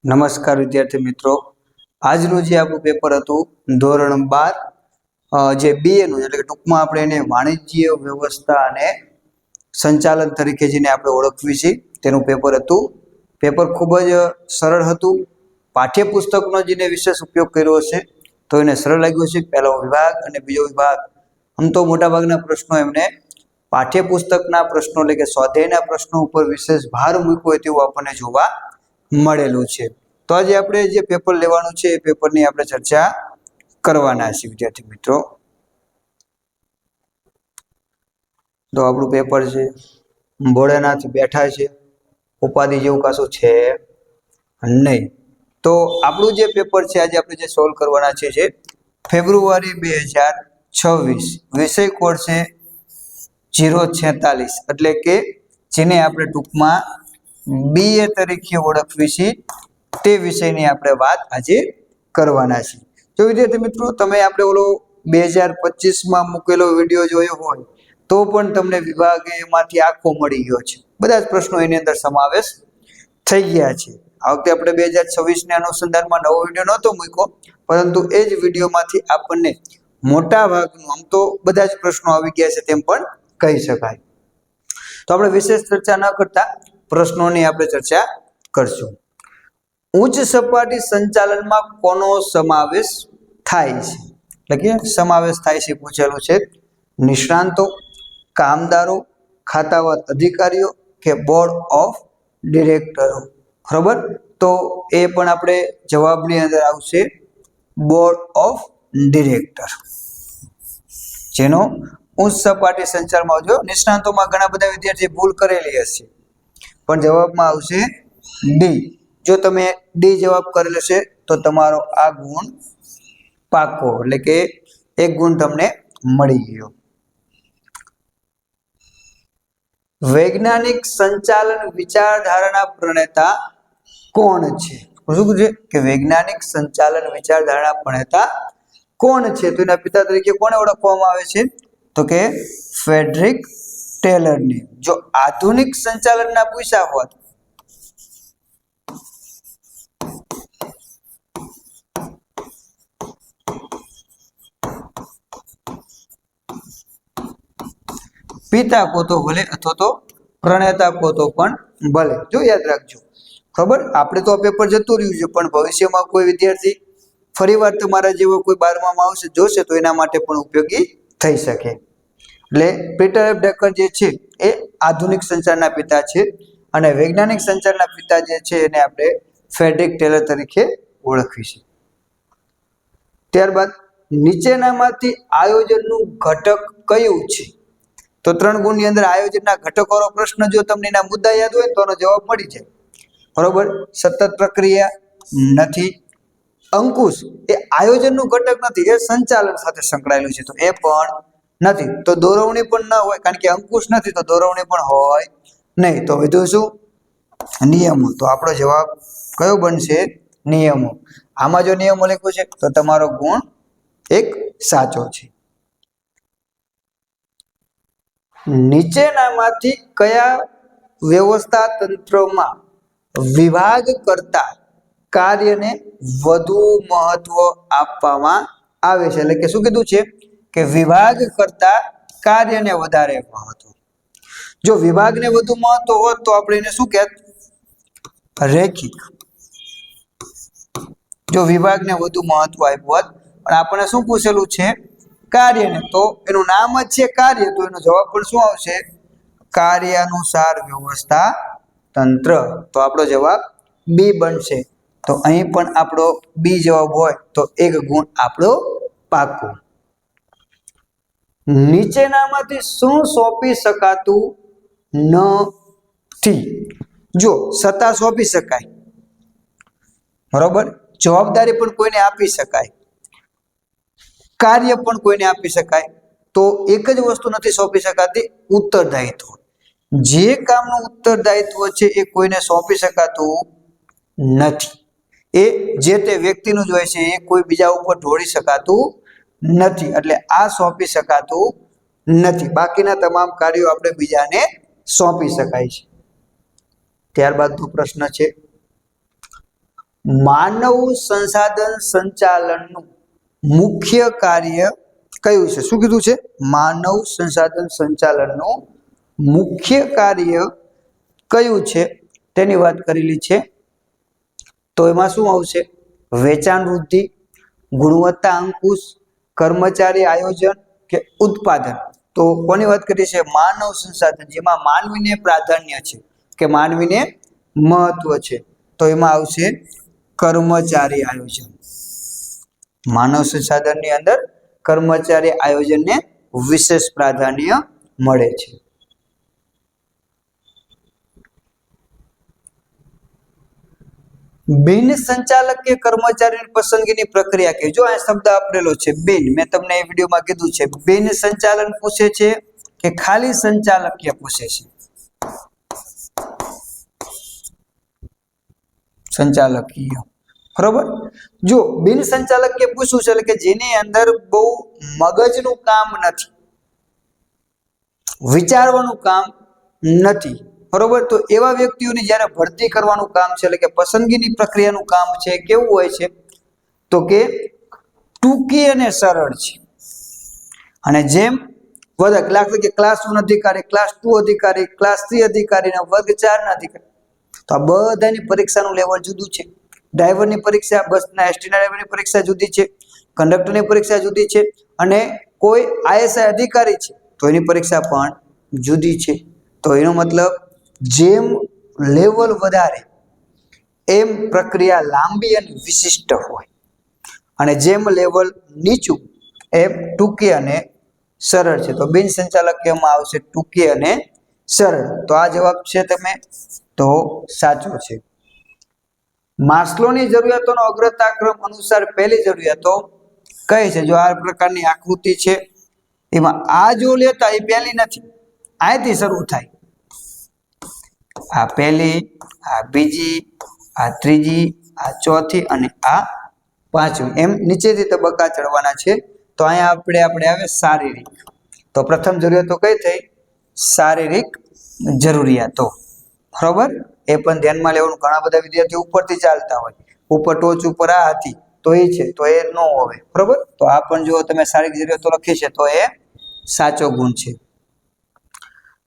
નમસ્કાર વિદ્યાર્થી મિત્રો, આજનું જે આપણું પેપર હતું ધોરણ 12 જે બીએ નું, એટલે કે ટૂંકમાં આપણે એને વાણિજ્ય વ્યવસ્થા અને સંચાલન તરીકે જેને આપણે ઓળખવી છે તેનું પેપર હતું. પેપર ખૂબ જ સરળ હતું. પાઠ્યપુસ્તકનો જેને વિશેષ ઉપયોગ કર્યો હશે તો એને સરળ લાગ્યું છે. પહેલો વિભાગ અને બીજો વિભાગ આમ તો મોટાભાગના પ્રશ્નો એમને પાઠ્યપુસ્તકના પ્રશ્નો એટલે કે સ્વાધ્યાયના પ્રશ્નો ઉપર વિશેષ ભાર મૂક્યો હોય તેવું આપણને જોવા મળેલું છે. તો આજે આપણે જે પેપર લેવાનું છે એ પેપરની આપણે ચર્ચા કરવાના છીએ વિદ્યાર્થી મિત્રો. તો આપણું પેપર છે, ભોળેનાથ બેઠા છે, ઉપાધિ જેવું કશું છે નહીં. તો આપણું જે પેપર છે આજે આપણે જે સોલ્વ કરવાના છે ફેબ્રુઆરી 2026, વિષય કોડ છે 046, એટલે કે જેને આપણે ટૂંકમાં બીએ તરીકે ઓળખવી છે તે વિષયની આપણે વાત આજે કરવાના છે. જો વિદ્યાર્થી મિત્રો તમે આપણે ઓલો 2025માં મૂકેલો વિડીયો જોયો હોય તો પણ તમને વિભાગ એમાંથી આખો મળી ગયો છે. બધા જ પ્રશ્નો એની અંદર સમાવેશ થઈ ગયા છે. આ વખતે આપણે 2026 અનુસંધાનમાં નવો વિડીયો નહોતો મૂક્યો, પરંતુ એ જ વિડીયોમાંથી આપણને મોટા ભાગનું, આમ તો બધા જ પ્રશ્નો આવી ગયા છે તેમ પણ કહી શકાય. તો આપણે વિશેષ ચર્ચા ન કરતા પ્રશ્નોની આપણે ચર્ચા કરશું. ઉચ્ચ સપાટી સંચાલનમાં કોનો સમાવેશ થાય છે? એટલે કે સમાવેશ થાય છે પૂછેલું છે. નિષ્ણાંતો, કામદારો, ખાતાવાર અધિકારીઓ કે બોર્ડ ઓફ ડિરેક્ટરો. બરોબર, તો એ પણ આપણે જવાબની અંદર આવશે બોર્ડ ઓફ ડિરેક્ટર, જેનો ઉચ્ચ સપાટી સંચાલનમાં આવજો. નિષ્ણાંતોમાં ઘણા બધા વિદ્યાર્થી ભૂલ કરેલી હશે, પણ જવાબમાં આવશે ડી. જો તમે ડી જવાબ કરેલો છે તો તમારો આ ગુણ પાકો, એટલે કે એક ગુણ તમને મળી ગયો. વૈજ્ઞાનિક સંચાલન વિચારધારાના પ્રણેતા કોણ છે? શું છે કે વૈજ્ઞાનિક સંચાલન વિચારધારાના પ્રણેતા કોણ છે? તો એના પિતા તરીકે કોને ઓળખવામાં આવે છે? તો કે ફ્રેડરિક ટેલરને. જો આધુનિક સંચાલનના પૂછ્યા હોત પિતા કો તો ભલે અથવા તો પ્રણેતા કો તો પણ ભલે. જો યાદ રાખજો, ખબર આપણે તો આ પેપર જતું રહ્યું છે, પણ ભવિષ્યમાં કોઈ વિદ્યાર્થી ફરીવાર તમારા જેવો કોઈ 12માં આવશે જોશે તો એના માટે પણ ઉપયોગી થઈ શકે. એટલે પીટર એફ ડેકર જે છે એ આધુનિક સંચારના પિતા છે, અને વૈજ્ઞાનિક સંચારના પિતા જે છે એને આપણે ફ્રેડરિક ટેલર તરીકે ઓળખવી છે. ત્યારબાદ નીચેનામાંથી આયોજનનું ઘટક કયું છે? તો 3 ગુણની અંદર આયોજનના ઘટકોનો પ્રશ્ન જો તમને એના મુદ્દા યાદ હોય તો આનો જવાબ મળી જાય. બરોબર, સતત પ્રક્રિયા નથી. અંકુશ એ આયોજનનું ઘટક નથી, એ સંચાલન સાથે સંકળાયેલું છે, તો એ પણ નથી. તો દોરવણી પણ ન હોય, કારણ કે અંકુશ નથી તો દોરવણી પણ હોય નહીં. તો વધુ શું? નિયમો. તો આપણો જવાબ કયો બનશે? નિયમો. આમાં જો નિયમો લખ્યું છે તો તમારો ગુણ એક સાચો છે. નીચેનામાંથી કયા વ્યવસ્થા તંત્રમાં વિભાગ કરતા કાર્યને વધુ મહત્વ આપવામાં આવે છે? એટલે કે શું કીધું છે કે વિભાગ કરતા કાર્યને વધારે મહત્વ. જો વિભાગને વધુ મહત્વ હોત તો આપણે એને શું કહેત? રેખિક. જો વિભાગને વધુ મહત્વ આપ્યું હોત, પણ આપણે શું પૂછેલું છે? કાર્યને. તો એનું નામ જ છે કાર્ય, તો એનો જવાબ પણ શું આવશે? કાર્યાનુસાર વ્યવસ્થા તંત્ર. તો આપણો જવાબ બી બનશે. તો અહીં પણ આપણો બી જવાબ હોય તો એક ગુણ આપણો પાકો. નીચેનામાંથી શું સોંપી શકાતું નથી? જો સત્તા સોંપી શકાય, બરોબર, જવાબદારી પણ કોઈને આપી શકાય, કાર્ય પણ કોઈને આપી શકાય, તો એક જ વસ્તુ નથી સોંપી શકાતી, ઉત્તરદાયિત્વ. જે કામનું ઉત્તરદાયિત્વ છે એ કોઈને સોંપી શકાતું નથી. એ જે તે વ્યક્તિનું જ હોય છે, એ કોઈ બીજા ઉપર ઢોળી શકાતું નથી. એટલે આ સોંપી શકાતું નથી. બાકીના તમામ કાર્યો આપણે બીજાને સોંપી શકાય છે. ત્યારબાદનો પ્રશ્ન છે, માનવ સંસાધન સંચાલનનું મુખ્ય કાર્ય કયું છે? શું કીધું છે? માનવ સંસાધન સંચાલનનું મુખ્ય કાર્ય કયું છે તેની વાત કરેલી છે. તો એમાં શું આવશે? વેચાણ વૃદ્ધિ, ગુણવત્તા અંકુશ, કર્મચારી આયોજન કે ઉત્પાદન. તો કોની વાત કરી છે? માનવ સંસાધન, જેમાં માનવીને પ્રાધાન્ય છે કે માનવીને મહત્વ છે. તો એમાં આવશે કર્મચારી આયોજન. માનવ સંસાધનની અંદર કર્મચારી આયોજનને વિશેષ પ્રાધાન્ય મળે છે. બિન સંચાલકીય કર્મચારીની પસંદગીની પ્રક્રિયા કે જો આ શબ્દ આપેલો છે બિન, મેં તમને એ વિડીયોમાં કીધું છે બિન સંચાલન પૂછે છે કે ખાલી સંચાલકીય પૂછે છે? સંચાલકીય, બરોબર. જો બિન સંચાલકીય પૂછવું છે એટલે કે જેની અંદર બહુ મગજનું કામ નથી, વિચારવાનું કામ નથી, બરોબર. તો એવા વ્યક્તિઓની જ્યારે ભરતી કરવાનું કામ છે એટલે કે પસંદગીની પ્રક્રિયાનું કામ છે કેવું હોય છે? તો કે ટૂંકી અને સરળ છે. અને જેમ ક્લાસ કે ક્લાસ 1 અધિકારી, ક્લાસ 2 અધિકારી, ક્લાસ 3 અધિકારી અને વર્ગ 4 ના અધિકારી, તો આ બધાની પરીક્ષાનું લેવલ જુદું છે. ડ્રાઈવરની પરીક્ષા, બસના એસટીના ડ્રાઈવરની પરીક્ષા જુદી છે, કંડક્ટરની પરીક્ષા જુદી છે, અને કોઈ આઈએસઆઈ અધિકારી છે તો એની પરીક્ષા પણ જુદી છે. તો એનો મતલબ જેમ લેવલ વધારે એમ પ્રક્રિયા લાંબી અને વિશિષ્ટ હોય, અને જેમ લેવલ નીચું એમ ટૂંકી અને સરળ છે. તો બિન સંચાલકીયમાં આવશે ટૂંકી અને સરળ. તો આ જવાબ છે તમે તો સાચો છે. માસ્લોની જરૂરિયાતોનો અગ્રતાક્રમ અનુસાર પહેલી જરૂરિયાતો કઈ છે? જો આ પ્રકારની આકૃતિ છે એમાં આ જો લેતા એ પહેલી નથી, અહીંથી શરૂ થાય. આ પહેલી, આ બીજી, આ ત્રીજી, આ ચોથી અને આ પાંચમી, એમ નીચેથી તબક્કા ચડવાના છે. તો અહીંયા આપણે આવે શારીરિક. તો પ્રથમ જરૂરિયાતો કઈ થઈ? શારીરિક જરૂરિયાતો, બરોબર. એ પણ ધ્યાનમાં લેવાનું. ઘણા બધા વિદ્યાર્થીઓ ઉપરથી ચાલતા હોય, ઉપર ટોચ ઉપર આ હતી તો એ છે, તો એ ન હોય, બરોબર. તો આ પણ જો તમે શારીરિક જરૂરિયાતો લખી છે તો એ સાચો ગુણ છે.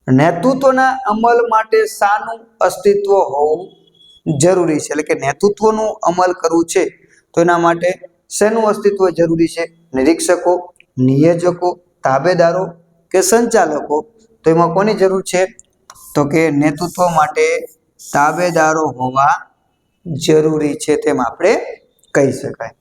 નેતૃત્વના અમલ માટે શાનું અસ્તિત્વ હોવું જરૂરી છે? એટલે કે નેતૃત્વનું અમલ કરવું છે તો એના માટે શેનું અસ્તિત્વ જરૂરી છે? નિરીક્ષકો, નિયોજકો, તાબેદારો કે સંચાલકો? તો એમાં કોની જરૂર છે? તો કે નેતૃત્વ માટે તાબેદારો હોવા જરૂરી છે, તેમ આપણે કહી શકાય.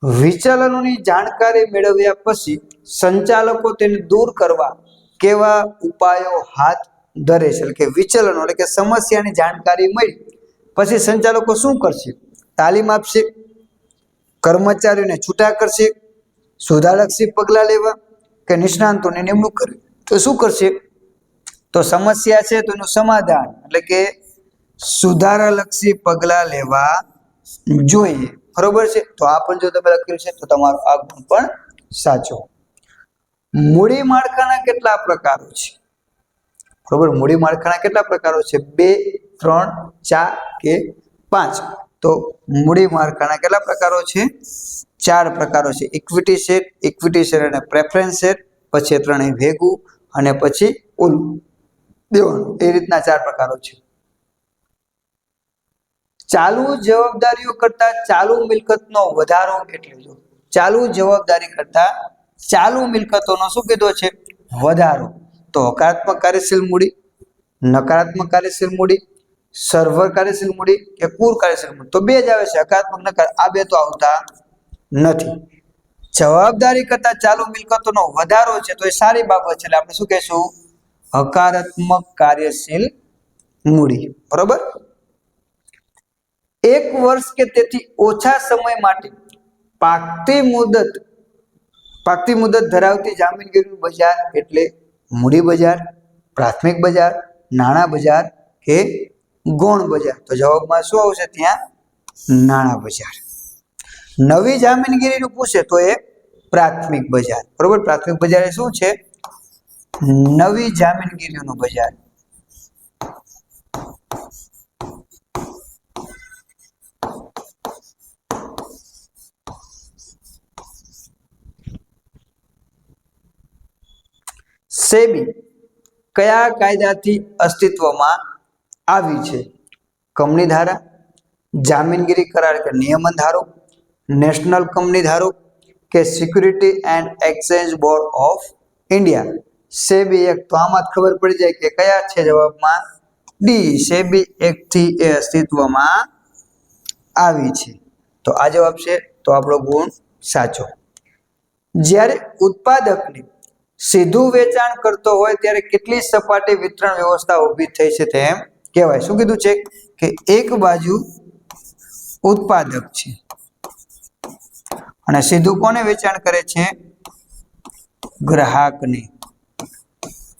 વિચલનોની જાણકારી મેળવ્યા પછી સંચાલકો તેને દૂર કરવા કેવા ઉપાયો હાથ ધરે છે? એટલે કે વિચલનો એટલે કે સમસ્યાની જાણકારી મળી પછી સંચાલકો શું કરશે? તાલીમ આપશે, કર્મચારીઓને છૂટા કરશે, સુધારલક્ષી પગલાં લેવા કે નિષ્ણાંતોની નિમણૂક કરવી? તો શું કરશે? તો સમસ્યા છે તો એનું સમાધાન એટલે કે સુધારાલક્ષી પગલાં લેવા જોઈએ, બરોબર છે. તો આ પણ જો તમે લખ્યું છે તો તમારો આ ગુણ પણ સાચો. મૂડી માળખાના કેટલા પ્રકારો છે? બરોબર. મૂડી માળખાના કેટલા પ્રકારો છે? 2, 3, 4 કે 5? તો મૂડી માળખાના કેટલા પ્રકારો છે? 4 પ્રકારો છે. ઇક્વિટી શેર અને પ્રેફરન્સ શેર, પછી ત્રણેય ભેગું, અને પછી ઓલું દેવાનું. એ રીતના 4 પ્રકારો છે. ચાલુ જવાબદારીઓ કરતા ચાલુ મિલકતનો વધારો એટલે જો ચાલુ જવાબદારી કરતા ચાલુ મિલકતોનો શું કીધો છે? વધારો. તો હકારાત્મક કાર્યશીલ મૂડી, નકારાત્મક કાર્યશીલ મૂડી, સર્વર કાર્યશીલ મૂડી કે કુલ કાર્યશીલ મૂડી? તો બે જ આવે છે, હકારાત્મક, નકારાત્મક. આ બે તો આવતા નથી. જવાબદારી કરતા ચાલુ મિલકતોનો વધારો છે તો એ સારી બાબત છે, એટલે આપણે શું કહેશું? હકારાત્મક કાર્યશીલ મૂડી, બરોબર. 1 વર્ષ કે તેથી ઓછા સમય માટે પાકતી મુદત ધરાવતી જામીનગીરીનું બજાર એટલે મૂડી બજાર, પ્રાથમિક બજાર, નાણાં બજાર કે ગૌણ બજાર? તો જવાબમાં શું આવશે? ત્યાં નાણાં બજાર. નવી જામીનગીરીનું પૂછે તો એ પ્રાથમિક બજાર, બરોબર. પ્રાથમિક બજાર એ શું છે? નવી જામીનગીરીનું બજાર. સેબી કયા કાયદાથી અસ્તિત્વમાં આવી છે? કંપની ધારા, જામીનગીરી કરાર કે નિયમન ધારો, નેશનલ કંપની ધારો કે security and exchange board of India? SEBI act, તો આમાં જ ખબર પડી જાય કે કયા છે જવાબમાં ડી, સેબી એક્ટ થી એ અસ્તિત્વમાં આવી છે. તો આ જવાબ છે, તો આપણો ગુણ સાચો. જ્યારે ઉત્પાદકને સીધું વેચાણ કરતો હોય ત્યારે કેટલી સપાટી વિતરણ વ્યવસ્થા ઊભી થઈ છે તેમ કહેવાય? શું કીધું છે કે એક બાજુ ઉત્પાદક છે અને સીધું કોને વેચાણ કરે છે? ગ્રાહકને.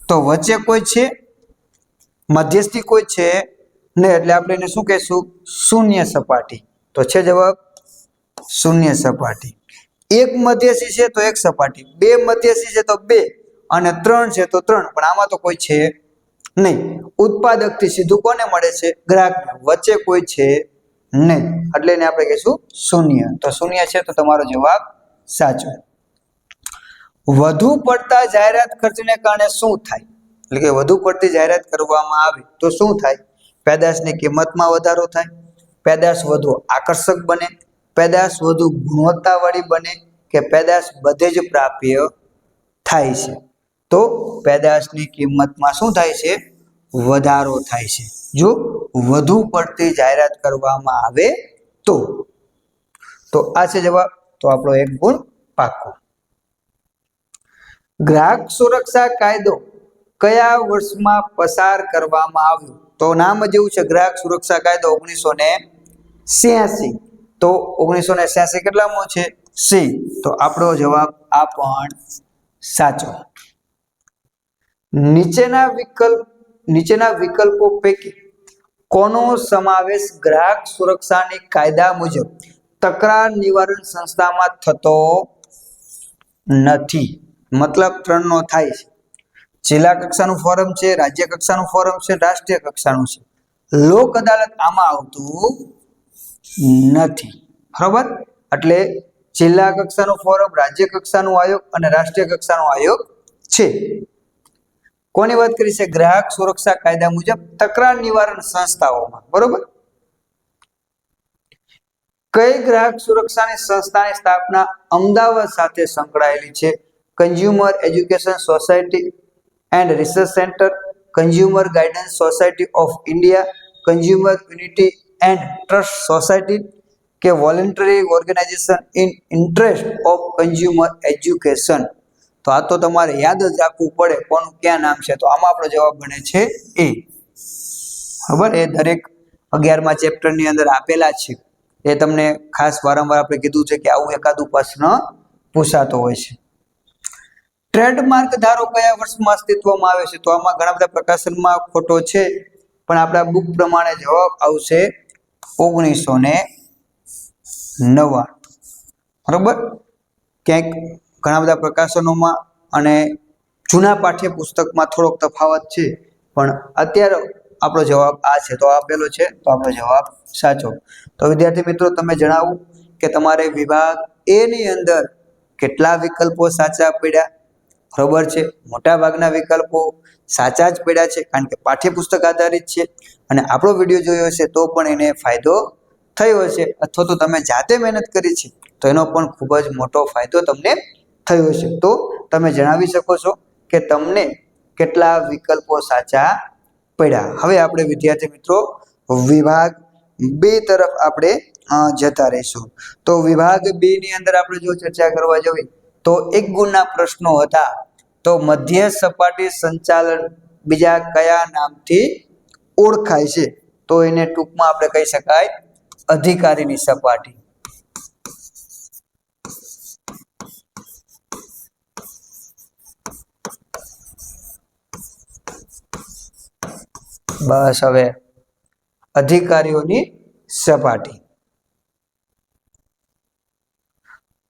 તો વચ્ચે કોઈ છે? મધ્યસ્થી કોઈ છે નહીં, એટલે આપણે એને શું કહેશું? શૂન્ય સપાટી. તો છે જવાબ શૂન્ય સપાટી. એક મધ્યસ્થી છે તો એક સપાટી, બે મધ્યસ્થી છે તો બે, અને ત્રણ છે તો ત્રણ, પણ આમાં તો કોઈ છે નહીં. ઉત્પાદકથી સીધું કોને મળે છે? ગ્રાહકને. વચ્ચે કોઈ છે નહીં, એટલે એને આપણે કહીશું શૂન્ય. તો શૂન્ય છે, તો તમારો જવાબ સાચો. વધુ પડતા જાહેરાત ખર્ચને કારણે શું થાય? એટલે કે વધુ પડતી જાહેરાત કરવામાં આવે તો શું થાય? પેદાશની કિંમતમાં વધારો થાય, પેદાશ વધુ આકર્ષક બને, પેદાશ વધુ ગુણવત્તાવાળી બને, કે પેદાશ બધે જ પ્રાપ્ય થાય છે? તો પેદાશની કિંમતમાં શું થાય છે? વધારો થાય છે, જો વધુ પડતી જાહેરાત કરવામાં આવે તો. તો આ છે જવાબ, તો આપણો એક ગુણ પાકો. ગ્રાહક સુરક્ષા કાયદો કયા વર્ષમાં પસાર કરવામાં આવ્યો? તો નામ જ એવું છે, ગ્રાહક સુરક્ષા કાયદો 1986. તો 1986 કેટલામો છે? સી. તો આપણો જવાબ આ પણ સાચો. નીચેના વિકલ્પો પૈકી કોનો સમાવેશ ગ્રાહક સુરક્ષાની કાયદા મુજબ તકરાર નિવારણ સંસ્થામાં થતો નથી? મતલબ ત્રણનો થાય છે. જિલ્લા કક્ષાનું ફોરમ છે, રાજ્ય કક્ષાનું ફોરમ છે, રાષ્ટ્રીય કક્ષાનું છે. લોક અદાલત આમાં આવતું નથી, બરોબર? એટલે જિલ્લા કક્ષાનું ફોરમ, રાજ્ય કક્ષાનું આયોગ અને રાષ્ટ્રીય કક્ષાનો આયોગ છે. કોની વાત કરી છે? ગ્રાહક સુરક્ષા કાયદા મુજબ તકરાર નિવારણ સંસ્થાઓમાં, બરોબર? કઈ ગ્રાહક સુરક્ષાની સંસ્થાની સ્થાપના અમદાવાદ સાથે સંકળાયેલી છે? Consumer education society and research centre, consumer guidance society of India, consumer unity and trust society, કે voluntary organisation in interest of consumer education? તો આ તો તમારે યાદ જ રાખવું પડે કોનું ક્યાં નામ છે. તો આમાં આપણો જવાબ બને છે એ. બરાબર? એ દરેક 11મા ચેપ્ટરની અંદર આપેલા છે. એ તમને ખાસ વારંવાર આપણે કીધું છે કે આવું એકાદું પ્રશ્ન પૂછાતો હોય છે. ટ્રેડમાર્ક ધારો કયા વર્ષમાં અસ્તિત્વમાં આવે છે? તો આમાં ઘણા બધા પ્રકાશનમાં ખોટો છે, પણ આપણા બુક પ્રમાણે જવાબ આવશે 1999. બરોબર? ક્યાંક ઘણા બધા પ્રકાશનોમાં અને જૂના પાઠ્યપુસ્તકમાં થોડોક તફાવત છે, પણ અત્યારે આપણો જવાબ આ છે. તો આપેલો છે, તો આપણો જવાબ સાચો. તો વિદ્યાર્થી મિત્રો, તમે જણાવો કે તમારે વિભાગ એ ની અંદર કેટલા વિકલ્પો સાચા પડ્યા? બરોબર છે, મોટા ભાગના વિકલ્પો સાચા જ પડ્યા છે, કારણ કે પાઠ્યપુસ્તક આધારિત છે. અને આપણો વિડીયો જોયો હશે તો પણ એને ફાયદો થયો હશે, અથવા તો તમે જાતે મહેનત કરી છે તો એનો પણ ખૂબ જ મોટો ફાયદો તમને થયો હશે. તો તમે જણાવી શકો છો કે તમને કેટલા વિકલ્પો સાચા પડ્યા. હવે આપણે વિદ્યાર્થી મિત્રો વિભાગ 2 તરફ આપણે જતા રહીશું. તો વિભાગ 2 ની અંદર આપણે જો ચર્ચા કરવા જઈએ તો 1 ગુણના પ્રશ્નો હતા. તો મધ્ય સપાટી સંચાલન બીજા કયા નામથી ઓળખાય છે? તો એને ટૂંકમાં આપણે કહી શકાય અધિકારીની સપાટી. બસ, હવે અધિકારીઓની સપાટી.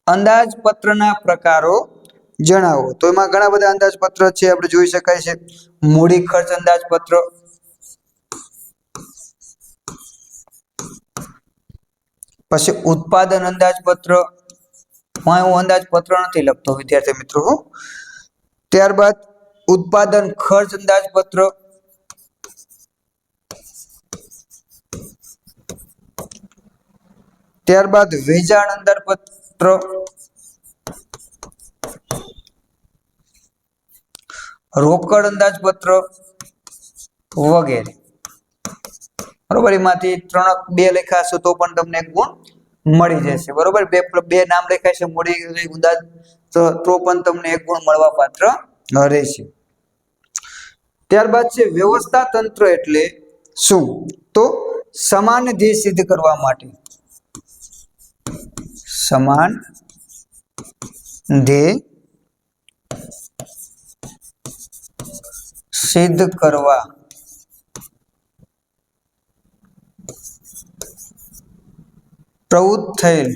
અંદાજપત્રના પ્રકારો જણાવો. તો એમાં ઘણા બધા અંદાજપત્ર છે, આપણે જોઈ શકાય છે. મૂડી ખર્ચ અંદાજપત્ર, પછી ઉત્પાદન અંદાજપત્ર. હું અંદાજપત્ર નથી લખતો વિદ્યાર્થી મિત્રો. ત્યારબાદ ઉત્પાદન ખર્ચ અંદાજપત્ર, ત્યારબાદ વેચાણ અંદાજપત્ર, રોકડ અંદાજપત્ર વગેરે. બરોબર, એમાંથી 2 લખાશો તો પણ તમને એક ગુણ મળી જશે. બરોબર, બે નામ લખાય છે મૂડી અંદાજ તો પણ તમને એક ગુણ મળવા પાત્ર રહેશે. ત્યારબાદ છે વ્યવસ્થા તંત્ર એટલે શું? તો સમાન ધ્યેય સિદ્ધ કરવા માટે, સમાન ધ્યેય સિદ્ધ કરવા પ્રવૃત્ત થયેલ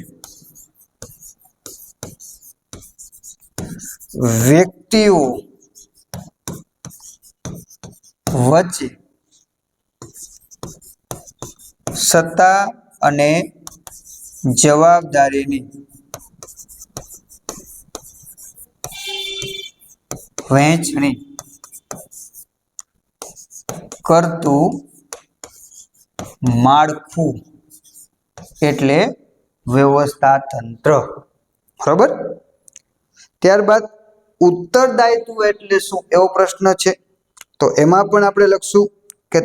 વ્યક્તિઓ વચ્ચે સત્તા અને જવાબદારીની વહેંચણી કરતું માળખું એટલે વ્યવસ્થા તંત્ર. બરોબર. ત્યારબાદ ઉત્તરદાયિત્વ એટલે શું એવો પ્રશ્ન છે, તો એમાં પણ આપણે લખશું કે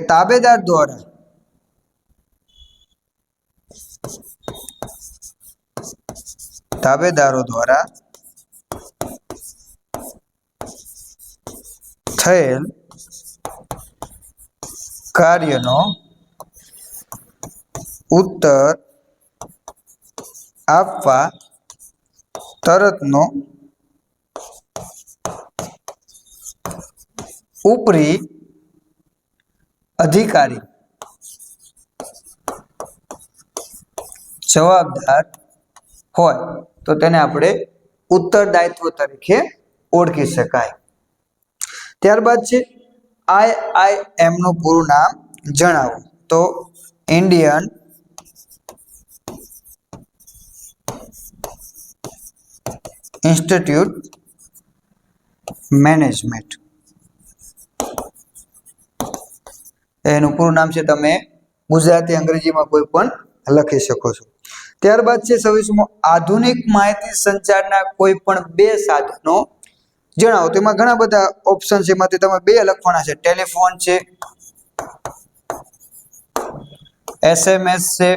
તાબેદારો દ્વારા થયેલ કાર્યનો ઉત્તર આપવા તરતનો ઉપરી અધિકારી જવાબદાર હોય તો તેને આપણે ઉત્તરદાયિત્વ તરીકે ઓળખી શકાય. ત્યારબાદ છે IIM નું પૂરું નામ જણાવો, તો ઇન્ડિયન ઇન્સ્ટિટ્યૂટ મેનેજમેન્ટ, એનું પૂરું નામ છે. તમે ગુજરાતી અંગ્રેજીમાં કોઈ પણ લખી શકો છો. ત્યારબાદ છે 26મો આધુનિક માહિતી સંચારના કોઈ પણ 2 સાધનો જણાવો. તો એમાં ઘણા બધા ઓપ્શન છે, એમાંથી તમે 2 લખવાના છે. ટેલિફોન છે, SMS છે,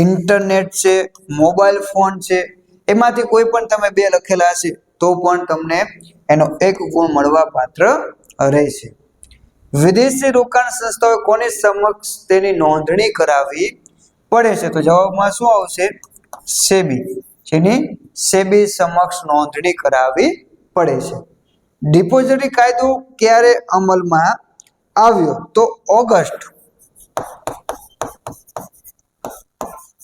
ઇન્ટરનેટ છે, મોબાઈલ ફોન છે. એમાંથી કોઈ પણ તમે 2 લખેલા હશે તો પણ તમને એનો 1 ગુણ મળવા પાત્ર રહેશે. વિદેશી રોકાણ સંસ્થાઓ કોની સમક્ષ તેની નોંધણી કરાવવી પડે છે? તો જવાબમાં શું આવશે? સેબી. જેની સેબી સમક્ષ નોંધણી કરાવવી પડે છે. ડિપોઝિટરી કાયદો ક્યારે અમલમાં આવ્યો? તો ઓગસ્ટ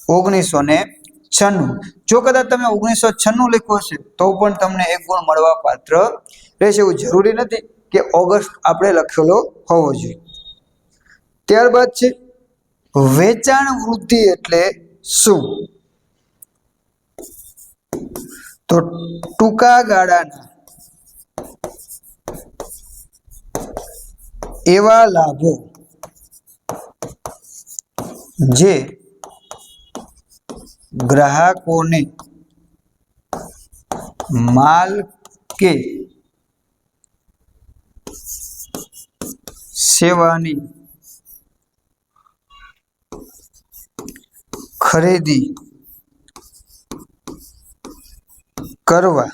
1996. જો કદાચ તમે 1996 લખ્યો છે તો પણ તમને 1 ગુણ મળવા પાત્ર રહેશે. એવું જરૂરી નથી કે ઓગસ્ટ આપણે લખેલો હોવો જોઈએ. ત્યારબાદ છે વેચાણ વૃદ્ધિ એટલે શું? તો ટૂંકા ગાળાના એવા લાભો જે ગ્રાહકોને માલ કે સેવાની ખરીદી કરવા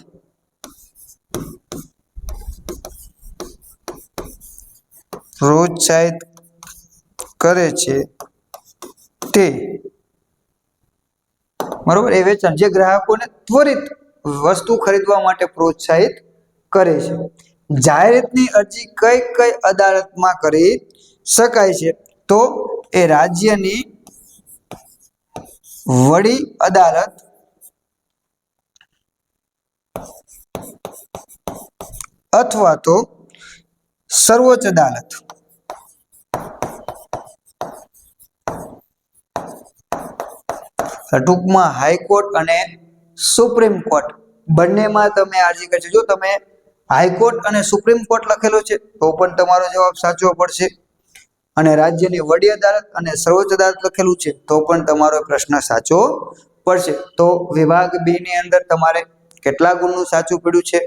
પ્રોત્સાહિત કરે છે તે, બરોબર, એ વેચાણ જે ગ્રાહકોને ત્વરિત વસ્તુ ખરીદવા માટે પ્રોત્સાહિત કરે છે. જાહેરાતની અરજી કઈ અદાલતમાં કરી શકાય છે? તો એ રાજ્યની વડી અદાલત અથવા તો સર્વોચ્ચ અદાલત. ટૂંકમાં હાઈકોર્ટ અને સુપ્રીમ કોર્ટ બંનેમાં તમે અરજી કરી શકો. જો તમે હાઈકોર્ટ અને સુપ્રીમ કોર્ટ લખેલું છે તો પણ તમારો જવાબ સાચો પડશે. અને રાજ્યની વડી અદાલત અને સર્વોચ્ચ અદાલત લખેલું છે તો પણ તમારો પ્રશ્ન સાચો પડશે. તો વિભાગ બી ની અંદર તમારે કેટલા ગુણનું સાચું પડ્યું છે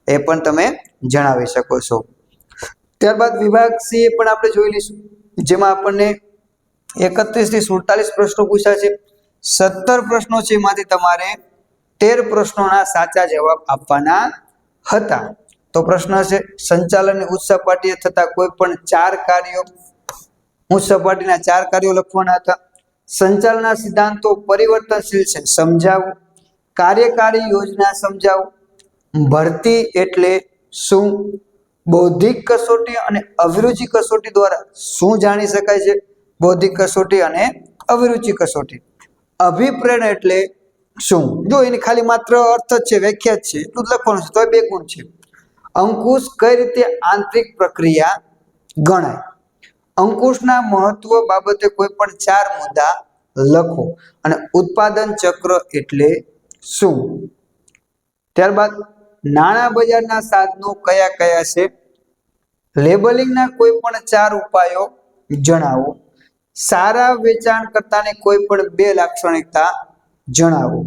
એ પણ તમે જણાવી શકો છો. ત્યારબાદ વિભાગ સી પણ આપણે જોઈ લઈશું, જેમાં આપણને 31 થી 47 પ્રશ્નો પૂછ્યા છે. 17 પ્રશ્નો છે, એમાંથી તમારે 13 પ્રશ્નોના સાચા જવાબ આપવાના હતા. તો પ્રશ્ન છે, સંચાલનની ઉચ્ચ સપાટીએ થતા કોઈ પણ 4 કાર્યો, ઉચ્ચ સપાટીના 4 કાર્યો લખવાના હતા. સંચાલનના સિદ્ધાંતો પરિવર્તનશીલ છે, સમજાવો. કાર્યકારી યોજના સમજાવો. ભરતી એટલે શું? બૌદ્ધિક કસોટી અને અભિરુચિ કસોટી દ્વારા શું જાણી શકાય છે? બૌદ્ધિક કસોટી અને અભિરુચિ કસોટી. અભિપ્રેરણ એટલે શું? જો એની ખાલી માત્ર અર્થ જ છે, વ્યાખ્યા જ છે, એટલું જ લખવાનું છે, તો 2 ગુણ છે. અંકુશ કઈ રીતે આંતરિક પ્રક્રિયા ગણાય? અંકુશના મહત્વ બાબતે કોઈ પણ 4 મુદ્દા લખો. અને ઉત્પાદન ચક્ર એટલે શું? ત્યારબાદ નાણાં બજારના સાધનો કયા કયા છે? લેબલિંગના કોઈ પણ 4 ઉપાયો જણાવો. સારા વેચાણકર્તાની કોઈ પણ 2 લાક્ષણિકતા જણાવો.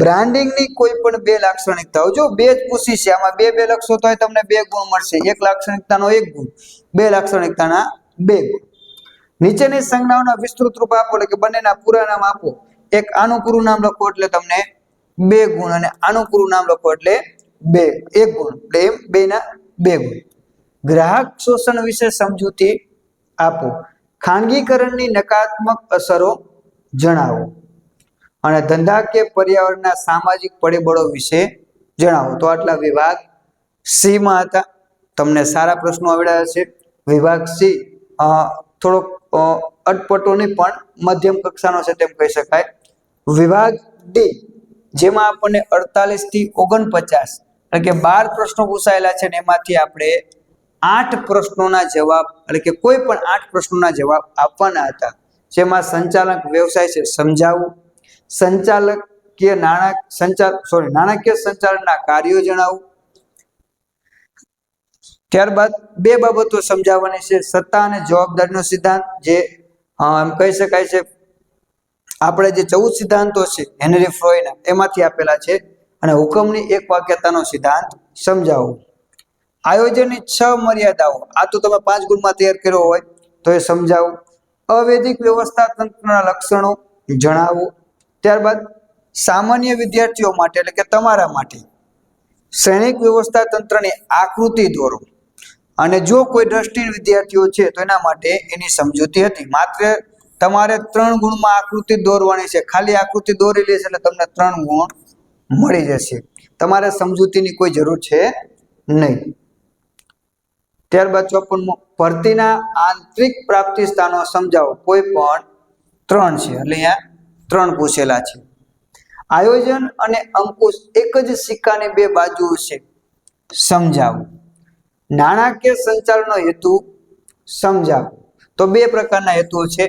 બ્રાન્ડિંગની કોઈ પણ 2 લાક્ષણિકતાઓ. જો 2 જ પૂછી છે, આમાં 2 લખશો તો તમને 2 ગુણ મળશે. 1 લાક્ષણિકતાનો 1 ગુણ, 2 લાક્ષણિકતાના 2 ગુણ. નીચેની સંજ્ઞાઓના વિસ્તૃત રૂપ આપો, એટલે કે બંનેના પૂરા નામ આપો. એક આનું પૂરું નામ લખો એટલે તમને 2 ગુણ, અને આનું પૂરું નામ લખો એટલે 1 ગુણ, એટલે એમ 2 ના 2 ગુણ. ગ્રાહક શોષણ વિશે સમજૂતી આપો. ખાનગીકરણની નકારાત્મક અસરો જણાવો. અને ધંધા કે પર્યાવરણના સામાજિક પરિબળો વિશે જણાવો. તો આટલા વિભાગ સી માં હતા. તમને સારા પ્રશ્નો આવડ્યા છે. વિભાગ સી થોડોક અટપટોની પણ મધ્યમ કક્ષાનો છે તેમ કહી શકાય. વિભાગ ડી, જેમાં આપણને 48 થી 49 એટલે કે 12 પ્રશ્નો પૂછાયેલા છે, ને એમાંથી આપણે 8 પ્રશ્નોના જવાબ, એટલે કે કોઈ પણ 8 પ્રશ્નોના જવાબ આપવાના હતા. જેમાં સંચાલક વ્યવસાય છે, સમજાવવું. નાણાકીય સંચાલનના કાર્યો જણાવવું. ત્યારબાદ 2 બાબતો સમજાવવાની છે. સત્તા અને જવાબદારીનો સિદ્ધાંત, જે એમ કહી શકાય છે આપણે જે 14 સિદ્ધાંતો છે હેનરી ફ્રોયના, એમાંથી આપેલા છે. અને હુકમની એક વાક્યતાનો સિદ્ધાંત સમજાવો. આયોજનની 6 મર્યાદાઓ, આ તો તમે 5 ગુણમાં તૈયાર કર્યો હોય તો એ સમજાવો. અવૈધિક વ્યવસ્થા તંત્રના લક્ષણો જણાવો. ત્યારબાદ સામાન્ય વિદ્યાર્થીઓ માટે, એટલે કે તમારા માટે, શ્રેણિક વ્યવસ્થા તંત્રની આકૃતિ દોરો. અને જો કોઈ દ્રષ્ટિહીન વિદ્યાર્થીઓ છે તો એના માટે એની સમજૂતી હતી. માત્ર તમારે 3 ગુણમાં આકૃતિ દોરવાની છે. ખાલી આકૃતિ દોરી લેશે એટલે તમને 3 ગુણ મળી જશે. તમારે સમજૂતીની કોઈ જરૂર છે નહીં. ત્યારબાદ 54મો, ભરતીના આંતરિક પ્રાપ્તિ સ્થાનો સમજાવો. કોઈ પણ 3 છે, એટલે અહીંયા 3 પૂછેલા છે. આયોજન અને અંકુશ એક જ સિક્કાની 2 બાજુઓ છે, સમજાવો. નાણાકીય સંચાલનનો હેતુ સમજાવો. તો 2 પ્રકારના હેતુઓ છે.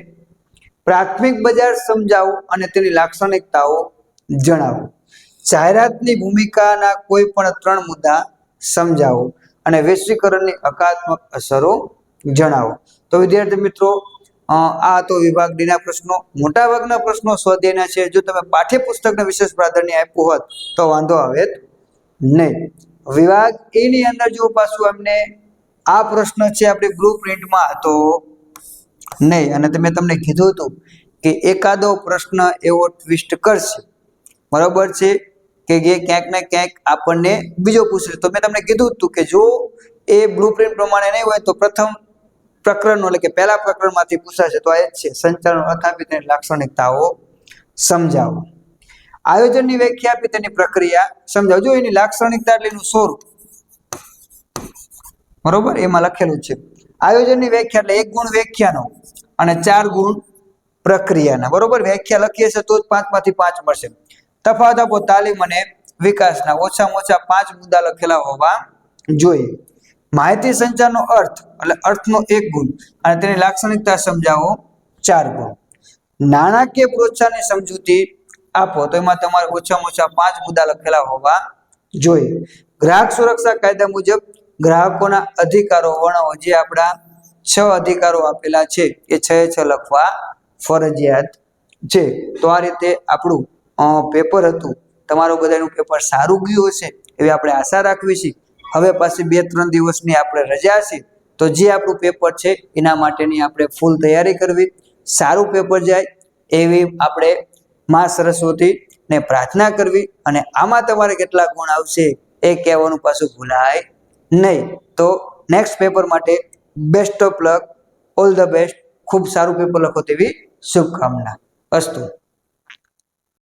પ્રાથમિક બજાર સમજાવો અને તેની લાક્ષણિકતાઓ જણાવો. જાહેરાતની ભૂમિકાના કોઈ પણ 3 મુદ્દા સમજાવો. અને વૈશ્વિકરણની હકારાત્મક અસરો જણાવો. તો વિદ્યાર્થી મિત્રો, આ તો વિભાગ ડી ના પ્રશ્નો. મોટાભાગના પ્રશ્નો સ્વાધ્યાયના છે. જો તમે પાઠ્યપુસ્તકને વિશેષ પ્રાધાન્ય આપ્યું હોત તો વાંધો આવે નહીં. વિભાગ એ ની અંદર જો પાછું એમને આ પ્રશ્ન છે આપણી બ્લુ પ્રિન્ટમાં હતો નહીં, અને મેં તમને કીધું હતું કે એકાદો પ્રશ્ન એવો ટ્વિસ્ટ કરશે, બરોબર છે, કે જે ક્યાંક ને ક્યાંક આપણને બીજો પૂછે. તો મેં તમને કીધું હતું કે જો એ બ્લુ પ્રિન્ટ પ્રમાણે નહીં હોય તો પ્રથમ પ્રકરણનો, એટલે કે પહેલા પ્રકરણમાંથી પૂછાશે. તો આ જ છે, સંચાલન અથાપી તેની લાક્ષણિકતાઓ સમજાવો. આયોજનની વ્યાખ્યા આપી તેની પ્રક્રિયા સમજાવો. જો એની લાક્ષણિકતા એટલે એનું સ્વરૂપ, બરોબર, એમાં લખેલું છે. આયોજનની વ્યાખ્યા એટલે 1 ગુણ વ્યાખ્યાનો અને 4 ગુણ પ્રક્રિયાના, બરોબર. વ્યાખ્યા લખીએ છે તો જ 5 માંથી 5 મળશે. તફાવત આપો તાલીમ અને વિકાસના. ઓછામાં ઓછા 5 મુદ્દા લખેલા હોવા જોઈએ. માહિતી સંચારનો અર્થ, એટલે અર્થનો 1 ગુણ અને તેની લાક્ષણિકતા સમજાવો, 4 ગુણ. નાણાકીય પ્રોત્સાહનની સમજૂતી આપો, તો એમાં તમારે ઓછામાં ઓછા 5 મુદ્દા લખેલા હોવા જોઈએ. ગ્રાહક સુરક્ષા કાયદા મુજબ ગ્રાહકોના અધિકારો વર્ણવો. જે આપણા 6 અધિકારો આપેલા છે એ 6 લખવા ફરજિયાત છે. તો આ રીતે આપણું પેપર હતું. તમારું બધાનું પેપર સારું ગયું હશે એવી આપણે આશા રાખવી છે. હવે પાછી 2-3 દિવસની આપણે રજા છે, તો જે આપણું પેપર છે એના માટેની આપણે ફૂલ તૈયારી કરવી. સારું પેપર જાય એવી આપણે માં સરસ્વતીને પ્રાર્થના કરવી. અને આમાં તમારે કેટલા ગુણ આવશે એ કહેવાનું પાછું ભૂલાય નહીં. તો નેક્સ્ટ પેપર માટે best of luck, all the best. ખૂબ સારું પેપર લખો તેવી શુભકામના. અસ્તુ.